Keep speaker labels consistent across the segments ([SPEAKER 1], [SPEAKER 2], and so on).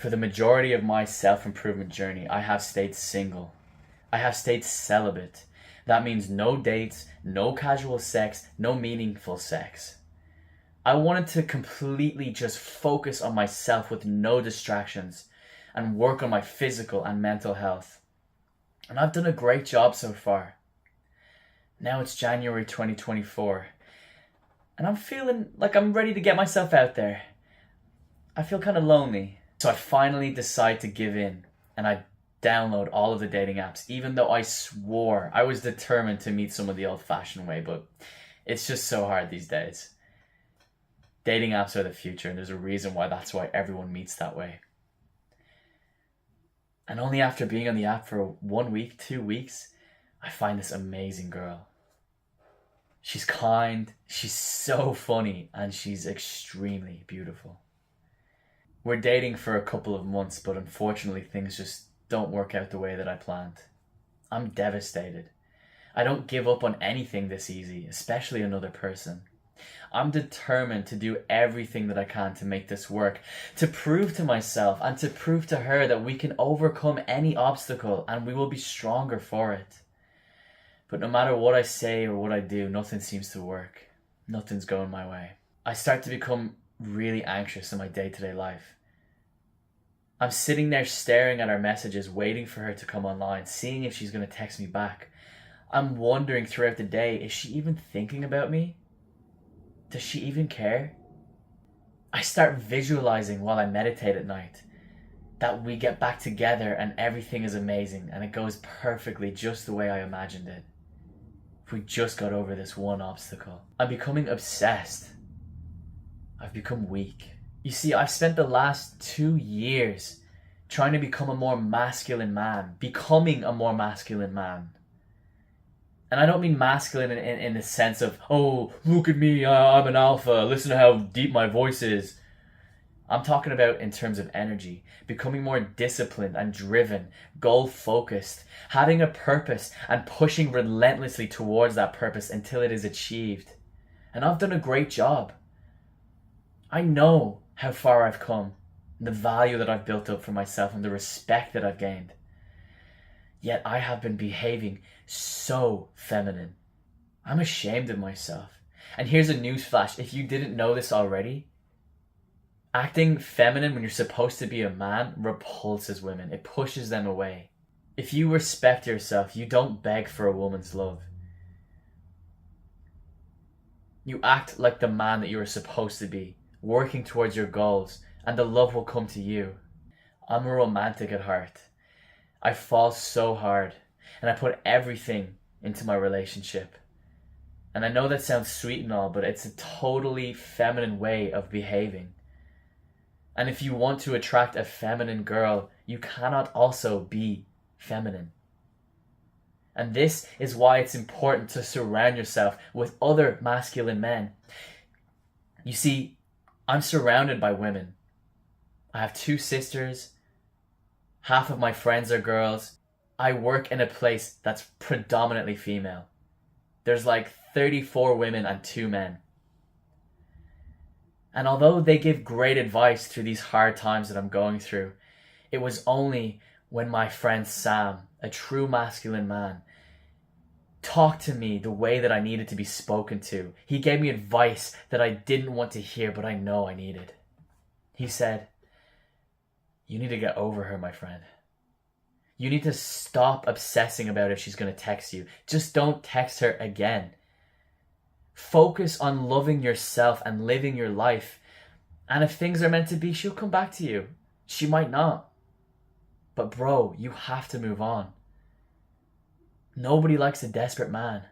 [SPEAKER 1] For the majority of my self-improvement journey, I have stayed single. I have stayed celibate. That means no dates, no casual sex, no meaningful sex. I wanted to completely just focus on myself with no distractions and work on my physical and mental health. And I've done a great job so far. Now it's January 2024 and I'm feeling like I'm ready to get myself out there. I feel kind of lonely. So I finally decide to give in and I download all of the dating apps, even though I swore I was determined to meet someone the old-fashioned way, but it's just so hard these days. Dating apps are the future, and there's a reason why that's why everyone meets that way. And only after being on the app for 1 week, 2 weeks, I find this amazing girl. She's kind, she's so funny, and she's extremely beautiful. We're dating for a couple of months, but unfortunately things just don't work out the way that I planned. I'm devastated. I don't give up on anything this easy, especially another person. I'm determined to do everything that I can to make this work, to prove to myself and to prove to her that we can overcome any obstacle and we will be stronger for it. But no matter what I say or what I do, nothing seems to work. Nothing's going my way. I start to become really anxious in my day-to-day life. I'm sitting there staring at our messages, waiting for her to come online, seeing if she's going to text me back. I'm wondering throughout the day, is she even thinking about me? Does she even care? I start visualizing while I meditate at night that we get back together and everything is amazing and it goes perfectly just the way I imagined it. If we just got over this one obstacle. I'm becoming obsessed. I've become weak. You see, I've spent the last 2 years trying to become a more masculine man, becoming a more masculine man. And I don't mean masculine in the sense of, oh, look at me, I'm an alpha, listen to how deep my voice is. I'm talking about in terms of energy, becoming more disciplined and driven, goal-focused, having a purpose and pushing relentlessly towards that purpose until it is achieved. And I've done a great job. I know how far I've come, the value that I've built up for myself and the respect that I've gained. Yet I have been behaving so feminine. I'm ashamed of myself. And here's a newsflash, if you didn't know this already, acting feminine when you're supposed to be a man repulses women. It pushes them away. If you respect yourself, you don't beg for a woman's love. You act like the man that you are supposed to be, working towards your goals, and the love will come to you. I'm a romantic at heart. I fall so hard, and I put everything into my relationship. And I know that sounds sweet and all, but it's a totally feminine way of behaving. And if you want to attract a feminine girl, you cannot also be feminine. And this is why it's important to surround yourself with other masculine men. You see, I'm surrounded by women. I have 2 sisters. Half of my friends are girls. I work in a place that's predominantly female. There's like 34 women and 2 men. And although they give great advice through these hard times that I'm going through, it was only when my friend Sam, a true masculine man, talked to me the way that I needed to be spoken to. He gave me advice that I didn't want to hear, but I know I needed. He said, "You need to get over her, my friend. You need to stop obsessing about if she's going to text you. Just don't text her again. Focus on loving yourself and living your life. And if things are meant to be, she'll come back to you. She might not. But bro, you have to move on. Nobody likes a desperate man."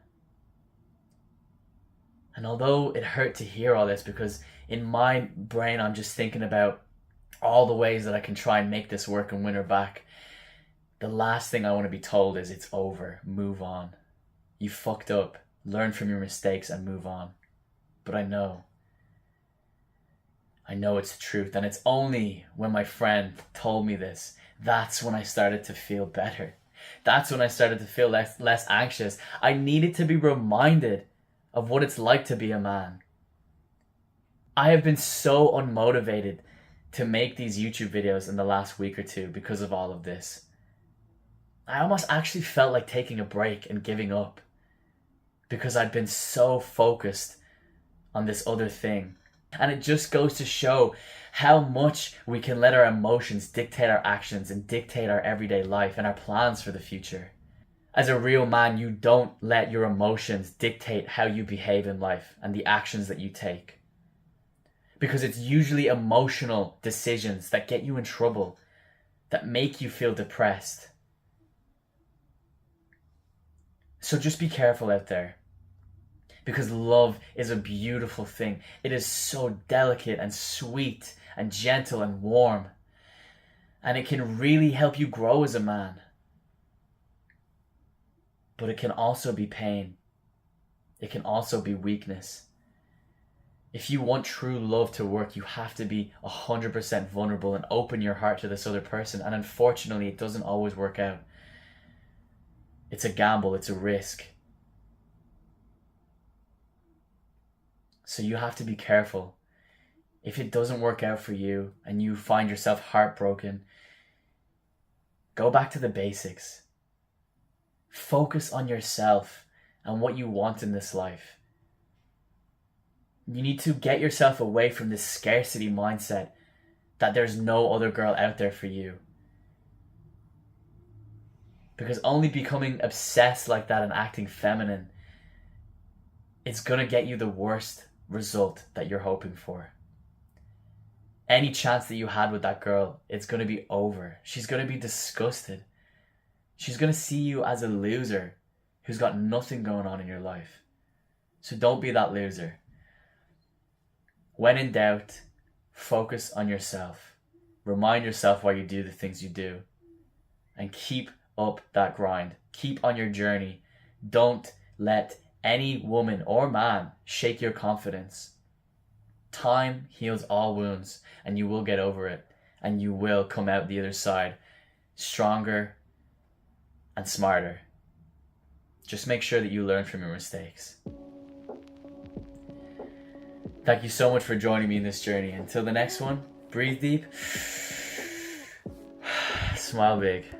[SPEAKER 1] And although it hurt to hear all this, because in my brain I'm just thinking about all the ways that I can try and make this work and win her back, the last thing I want to be told is it's over, move on. You fucked up, learn from your mistakes and move on. But I know it's the truth, and it's only when my friend told me this, that's when I started to feel better. That's when I started to feel less anxious. I needed to be reminded of what it's like to be a man. I have been so unmotivated to make these YouTube videos in the last week or two because of all of this. I almost actually felt like taking a break and giving up because I'd been so focused on this other thing. And it just goes to show how much we can let our emotions dictate our actions and dictate our everyday life and our plans for the future. As a real man, you don't let your emotions dictate how you behave in life and the actions that you take. Because it's usually emotional decisions that get you in trouble, that make you feel depressed. So just be careful out there. Because love is a beautiful thing. It is so delicate and sweet and gentle and warm. And it can really help you grow as a man. But it can also be pain. It can also be weakness. If you want true love to work, you have to be 100% vulnerable and open your heart to this other person. And unfortunately, it doesn't always work out. It's a gamble, it's a risk. So you have to be careful. If it doesn't work out for you and you find yourself heartbroken, go back to the basics. Focus on yourself and what you want in this life. You need to get yourself away from this scarcity mindset that there's no other girl out there for you. Because only becoming obsessed like that and acting feminine, it's gonna get you the worst result that you're hoping for. Any chance that you had with that girl, it's gonna be over. She's gonna be disgusted. She's gonna see you as a loser who's got nothing going on in your life. So don't be that loser. When in doubt, focus on yourself. Remind yourself why you do the things you do. And keep up that grind. Keep on your journey. Don't let any woman or man shake your confidence. Time heals all wounds, and you will get over it, and you will come out the other side stronger and smarter. Just make sure that you learn from your mistakes. Thank you so much for joining me in this journey. Until the next one, breathe deep, smile big.